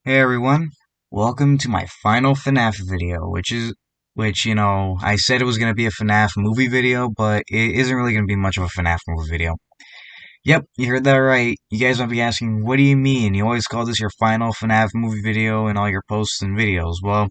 Hey everyone, welcome to my final FNAF video, which I said it was going to be a FNAF movie video, but it isn't really going to be much of a FNAF movie video. Yep, you heard that right. You guys might be asking, what do you mean? You always call this your final FNAF movie video in all your posts and videos. Well,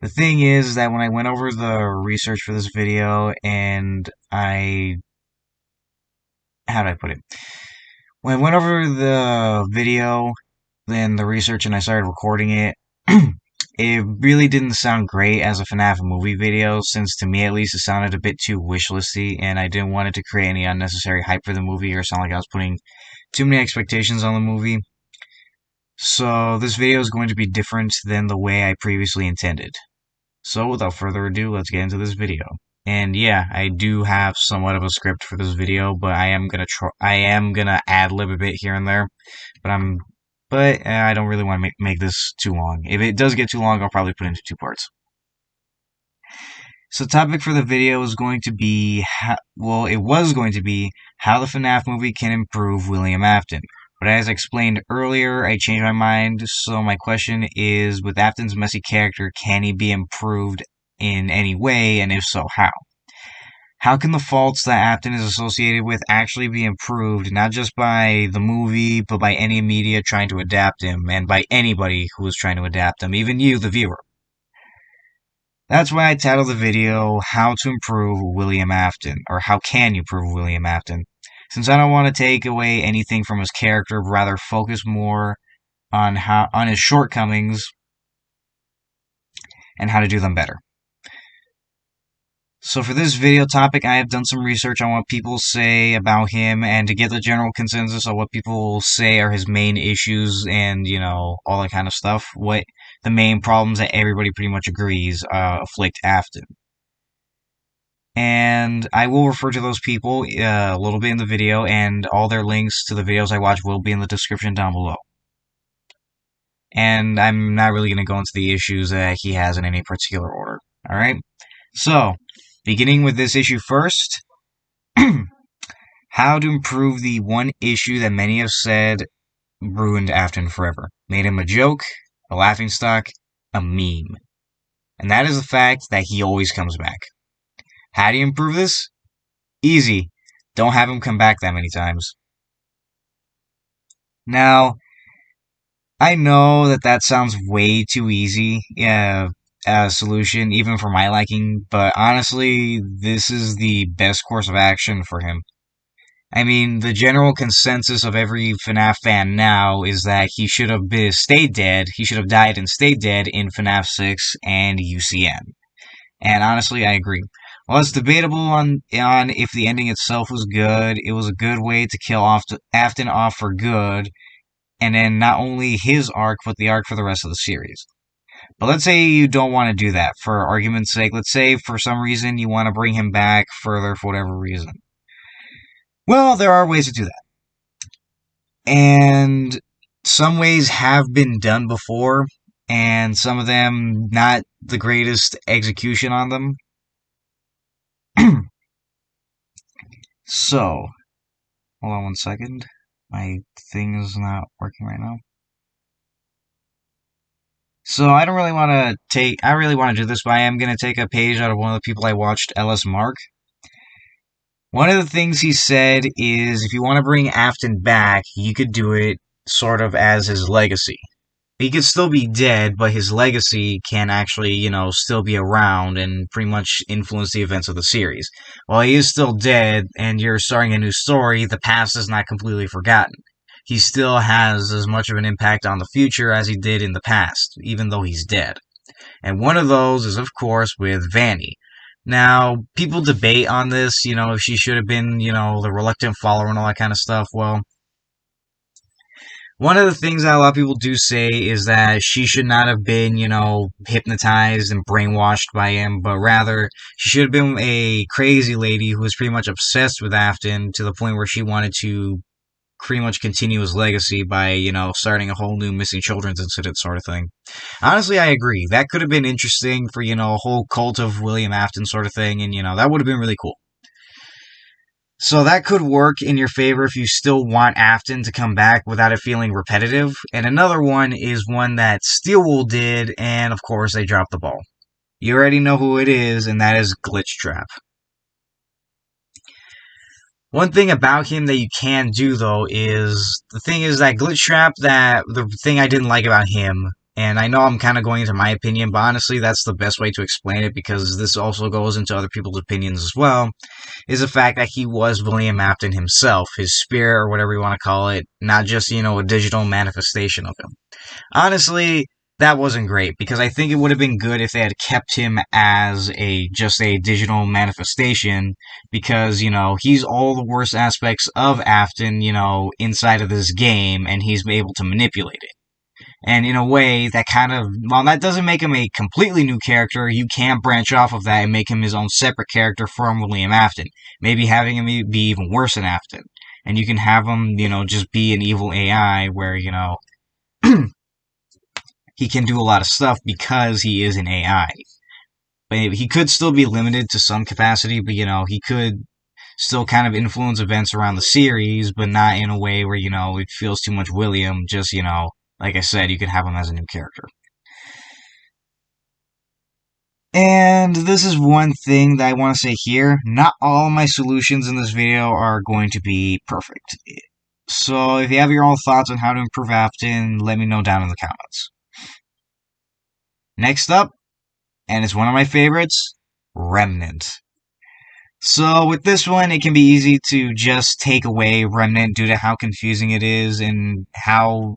the thing is that when I went over the research for this video and how do I put it? When I went over the video, then the research, and I started recording it, it really didn't sound great as a FNAF movie video, since to me at least it sounded a bit too wishlisty, and I didn't want it to create any unnecessary hype for the movie or sound like I was putting too many expectations on the movie. So this video is going to be different than the way I previously intended. So without further ado, let's get into this video. And yeah, I do have somewhat of a script for this video, but I am gonna ad-lib a bit here and there. But I don't really want to make this too long. If it does get too long, I'll probably put it into two parts. So the topic for the video is going to be, it was going to be how the FNAF movie can improve William Afton. But as I explained earlier, I changed my mind, so my question is, with Afton's messy character, can he be improved in any way, and if so, how? How can the faults that Afton is associated with actually be improved, not just by the movie, but by any media trying to adapt him, and by anybody who is trying to adapt him, even you, the viewer? That's why I titled the video, How to Improve William Afton, or How Can You Improve William Afton? Since I don't want to take away anything from his character, but rather focus more on his shortcomings and how to do them better. So for this video topic, I have done some research on what people say about him, and to get the general consensus on what people say are his main issues and, all that kind of stuff, what the main problems that everybody pretty much agrees afflict Afton. And I will refer to those people a little bit in the video, and all their links to the videos I watch will be in the description down below. And I'm not really going to go into the issues that he has in any particular order. Alright? So, beginning with this issue first, how to improve the one issue that many have said ruined Afton forever. Made him a joke, a laughingstock, a meme. And that is the fact that he always comes back. How do you improve this? Easy. Don't have him come back that many times. Now, I know that sounds way too easy, solution, even for my liking, but honestly, this is the best course of action for him. I mean, the general consensus of every FNAF fan now is that he should have stayed dead, he should have died and stayed dead in FNAF 6 and UCN. And honestly, I agree. While it's debatable on if the ending itself was good, it was a good way to kill Afton off for good, and then not only his arc, but the arc for the rest of the series. But let's say you don't want to do that, for argument's sake. Let's say for some reason you want to bring him back further for whatever reason. Well, there are ways to do that. And some ways have been done before, and some of them not the greatest execution on them. So, hold on one second. My thing is not working right now. So I really want to do this, but I am going to take a page out of one of the people I watched, LS Mark. One of the things he said is, if you want to bring Afton back, you could do it sort of as his legacy. He could still be dead, but his legacy can actually, still be around and pretty much influence the events of the series. While he is still dead, and you're starting a new story, the past is not completely forgotten. He still has as much of an impact on the future as he did in the past, even though he's dead. And one of those is, of course, with Vanny. Now, people debate on this, if she should have been, the reluctant follower and all that kind of stuff. Well, one of the things that a lot of people do say is that she should not have been, hypnotized and brainwashed by him, but rather she should have been a crazy lady who was pretty much obsessed with Afton to the point where she wanted to pretty much continue his legacy by, starting a whole new missing children's incident sort of thing. Honestly, I agree. That could have been interesting for, a whole cult of William Afton sort of thing, and, that would have been really cool. So that could work in your favor if you still want Afton to come back without it feeling repetitive. And another one is one that Steelwool did, and of course they dropped the ball. You already know who it is, and that is Glitch Trap. One thing about him that you can do though is the thing is that Glitch Trap, that the thing I didn't like about him, and I know I'm kind of going into my opinion, but honestly that's the best way to explain it because this also goes into other people's opinions as well, is the fact that he was William Afton himself, his spirit or whatever you want to call it, not just, a digital manifestation of him. Honestly, that wasn't great because I think it would have been good if they had kept him as just a digital manifestation because, he's all the worst aspects of Afton, inside of this game and he's able to manipulate it. And in a way, that while that doesn't make him a completely new character, you can branch off of that and make him his own separate character from William Afton. Maybe having him be even worse than Afton. And you can have him, just be an evil AI where, he can do a lot of stuff because he is an AI. But he could still be limited to some capacity, but, he could still kind of influence events around the series, but not in a way where, it feels too much William. Just, like I said, you can have him as a new character. And this is one thing that I want to say here. Not all my solutions in this video are going to be perfect. So if you have your own thoughts on how to improve Afton, let me know down in the comments. Next up, and it's one of my favorites, Remnant. So with this one, it can be easy to just take away Remnant due to how confusing it is and how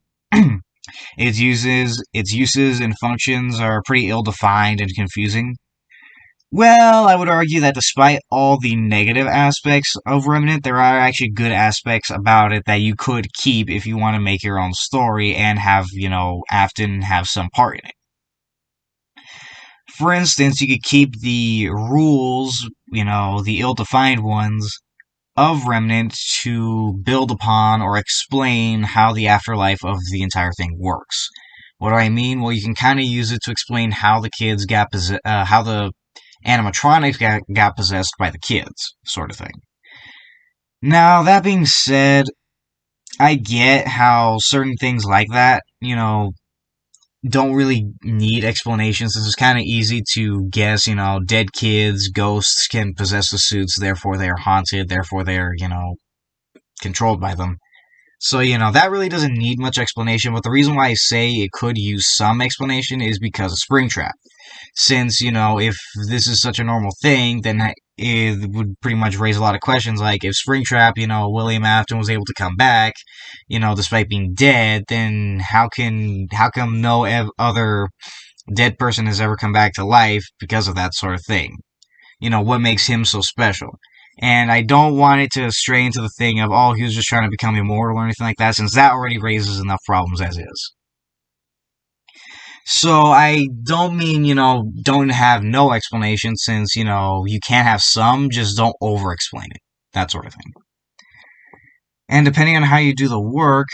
its uses and functions are pretty ill-defined and confusing. Well, I would argue that despite all the negative aspects of Remnant, there are actually good aspects about it that you could keep if you want to make your own story and have, Afton have some part in it. For instance, you could keep the rules, the ill-defined ones, of Remnant to build upon or explain how the afterlife of the entire thing works. What do I mean? Well, you can kind of use it to explain how the kids how the animatronics got possessed by the kids, sort of thing. Now, that being said, I get how certain things like that, don't really need explanations. This is kind of easy to guess, dead kids, ghosts can possess the suits, therefore they are haunted, therefore they are, controlled by them. So, that really doesn't need much explanation, but the reason why I say it could use some explanation is because of Springtrap. Since, if this is such a normal thing, then it would pretty much raise a lot of questions, like if Springtrap, William Afton was able to come back, despite being dead, then how come no other dead person has ever come back to life because of that sort of thing? What makes him so special? And I don't want it to stray into the thing of, oh, he was just trying to become immortal or anything like that, since that already raises enough problems as is. So I don't mean, don't have no explanation, since, you can have some, just don't over-explain it. That sort of thing. And depending on how you do the work,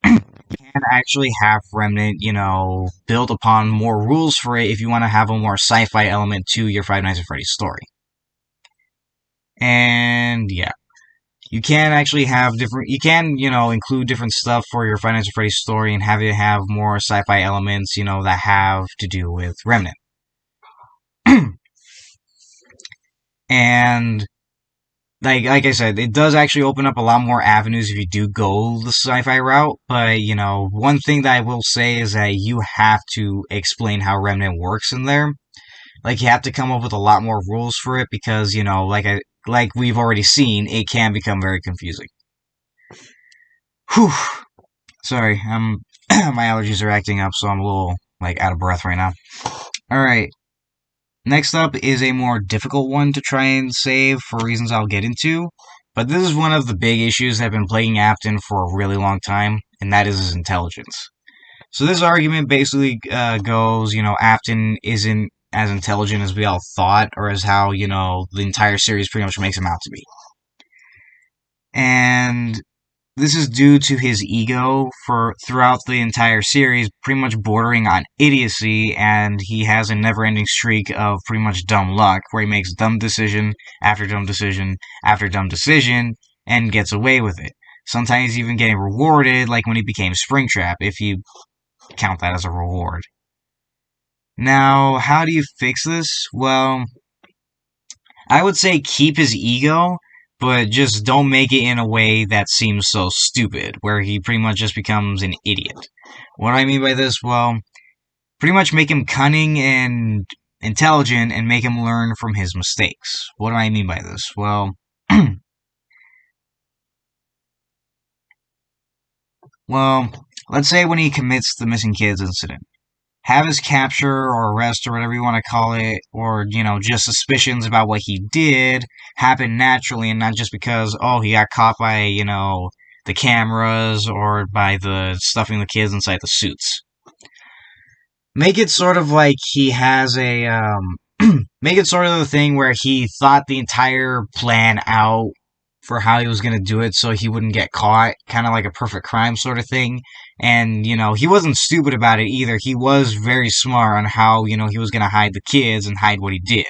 you can actually have Remnant, build upon more rules for it if you want to have a more sci-fi element to your Five Nights at Freddy's story. And yeah, you can actually have include different stuff for your Five Nights at Freddy's story and have it have more sci-fi elements, that have to do with Remnant. And like I said, it does actually open up a lot more avenues if you do go the sci-fi route, but, one thing that I will say is that you have to explain how Remnant works in there. Like, you have to come up with a lot more rules for it because, like we've already seen, it can become very confusing. Whew. Sorry, my allergies are acting up, so I'm a little, out of breath right now. Alright. Next up is a more difficult one to try and save for reasons I'll get into, but this is one of the big issues that have been plaguing Afton for a really long time, and that is his intelligence. So this argument basically goes, Afton isn't as intelligent as we all thought, or as how, the entire series pretty much makes him out to be. And this is due to his ego for throughout the entire series, pretty much bordering on idiocy, and he has a never-ending streak of pretty much dumb luck, where he makes dumb decision after dumb decision after dumb decision, and gets away with it. Sometimes even getting rewarded, like when he became Springtrap, if you count that as a reward. Now, how do you fix this? Well, I would say keep his ego, but just don't make it in a way that seems so stupid, where he pretty much just becomes an idiot. What do I mean by this? Well, pretty much make him cunning and intelligent and make him learn from his mistakes. What do I mean by this? Well, well, let's say when he commits the missing kids incident. Have his capture or arrest or whatever you want to call it, or, just suspicions about what he did happen naturally and not just because, oh, he got caught by, the cameras or by the stuffing the kids inside the suits. Make it sort of like he has make it sort of the thing where he thought the entire plan out for how he was going to do it so he wouldn't get caught, kind of like a perfect crime sort of thing. And, he wasn't stupid about it either. He was very smart on how, he was going to hide the kids and hide what he did.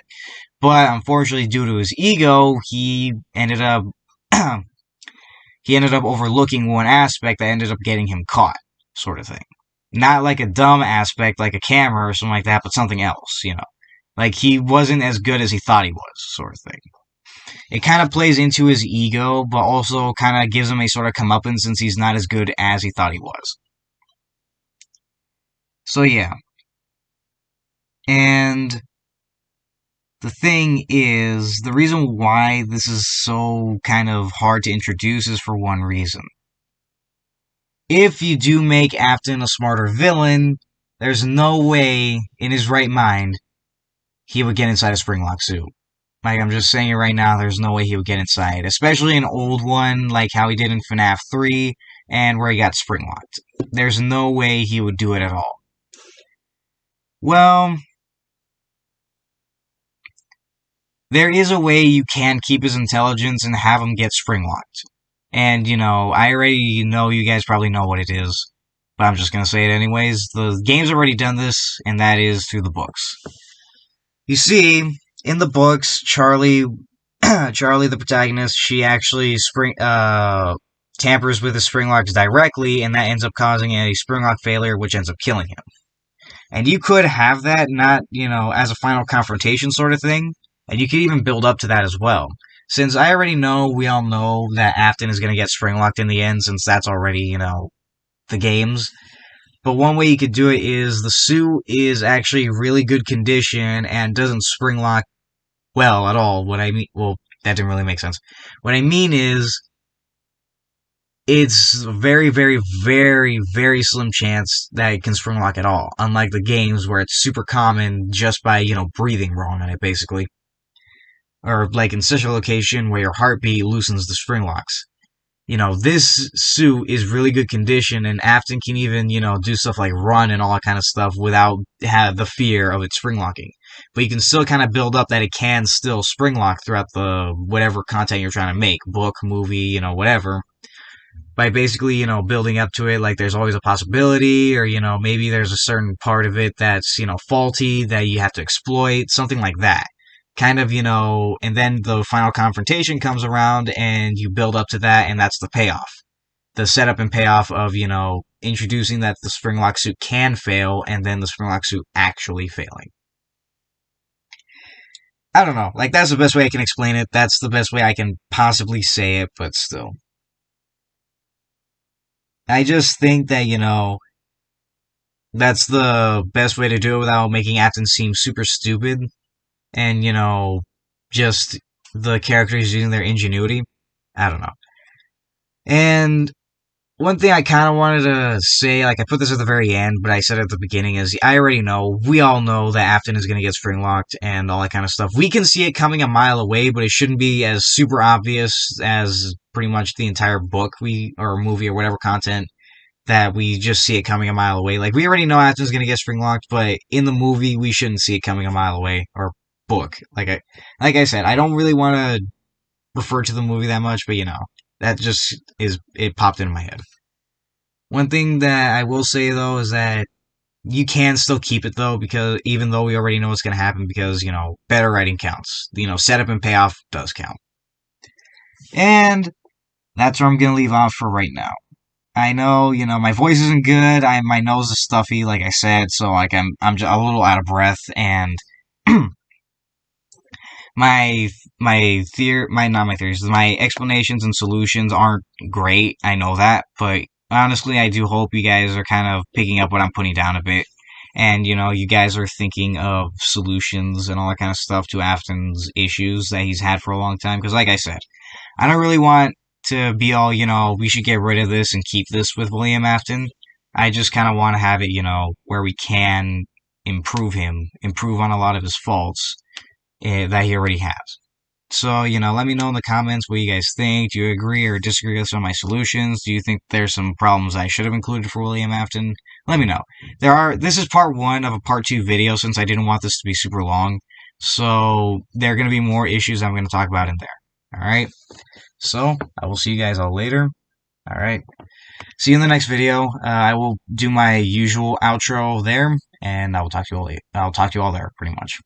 But unfortunately, due to his ego, he ended up overlooking one aspect that ended up getting him caught, sort of thing. Not like a dumb aspect like a camera or something like that, but something else, Like he wasn't as good as he thought he was, sort of thing. It kind of plays into his ego, but also kind of gives him a sort of comeuppance since he's not as good as he thought he was. So yeah. And the thing is, the reason why this is so kind of hard to introduce is for one reason. If you do make Afton a smarter villain, there's no way in his right mind he would get inside a Springlock suit. Like, I'm just saying it right now, there's no way he would get inside. Especially an old one, like how he did in FNAF 3, and where he got springlocked. There's no way he would do it at all. Well, there is a way you can keep his intelligence and have him get springlocked. And, I already know you guys probably know what it is, but I'm just gonna say it anyways. The game's already done this, and that is through the books. You see, in the books, Charlie, the protagonist, she actually tampers with the springlocks directly, and that ends up causing a springlock failure, which ends up killing him. And you could have that not, as a final confrontation sort of thing, and you could even build up to that as well. Since I already know, we all know that Afton is going to get springlocked in the end, since that's already, the games. But one way you could do it is the suit is actually really good condition and doesn't springlock well at all. What I mean, well, that didn't really make sense. What I mean is, it's very, very, very, very slim chance that it can springlock at all. Unlike the games where it's super common just by, breathing wrong on it, basically. Or like in such a location where your heartbeat loosens the springlocks. This suit is really good condition, and Afton can even, do stuff like run and all that kind of stuff without have the fear of it springlocking. But you can still kind of build up that it can still springlock throughout the whatever content you're trying to make, book, movie, whatever. By basically, building up to it, like there's always a possibility, or, maybe there's a certain part of it that's, faulty that you have to exploit, something like that. Kind of, and then the final confrontation comes around and you build up to that, and that's the payoff. The setup and payoff of, introducing that the springlock suit can fail, and then the springlock suit actually failing. I don't know. Like, that's the best way I can explain it. That's the best way I can possibly say it, but still. I just think that, that's the best way to do it without making Afton seem super stupid. And, just the characters using their ingenuity. I don't know. And one thing I kind of wanted to say, like I put this at the very end, but I said at the beginning, is I already know, we all know that Afton is going to get springlocked and all that kind of stuff. We can see it coming a mile away, but it shouldn't be as super obvious as pretty much the entire book or movie or whatever content that we just see it coming a mile away. Like, we already know Afton's going to get springlocked, but in the movie, we shouldn't see it coming a mile away, or book. Like I said, I don't really want to refer to the movie that much, but That just it popped in my head. One thing that I will say though is that you can still keep it though, because even though we already know what's going to happen, because better writing counts. Setup and payoff does count. And that's where I'm going to leave off for right now. I know, my voice isn't good. My nose is stuffy, like I said, so like I'm just a little out of breath, and my not my theories, my explanations and solutions aren't great. I know that, but honestly, I do hope you guys are kind of picking up what I'm putting down a bit, and you guys are thinking of solutions and all that kind of stuff to Afton's issues that he's had for a long time. Because, like I said, I don't really want to be all, we should get rid of this and keep this with William Afton. I just kind of want to have it, where we can improve on a lot of his faults that he already has. So, let me know in the comments what you guys think. Do you agree or disagree with some of my solutions? Do you think there's some problems I should have included for William Afton? Let me know. This is part one of a part two video since I didn't want this to be super long. So, there are going to be more issues I'm going to talk about in there. Alright? So, I will see you guys all later. Alright? See you in the next video. I will do my usual outro there, and I will talk to you all. I'll talk to you all there, pretty much.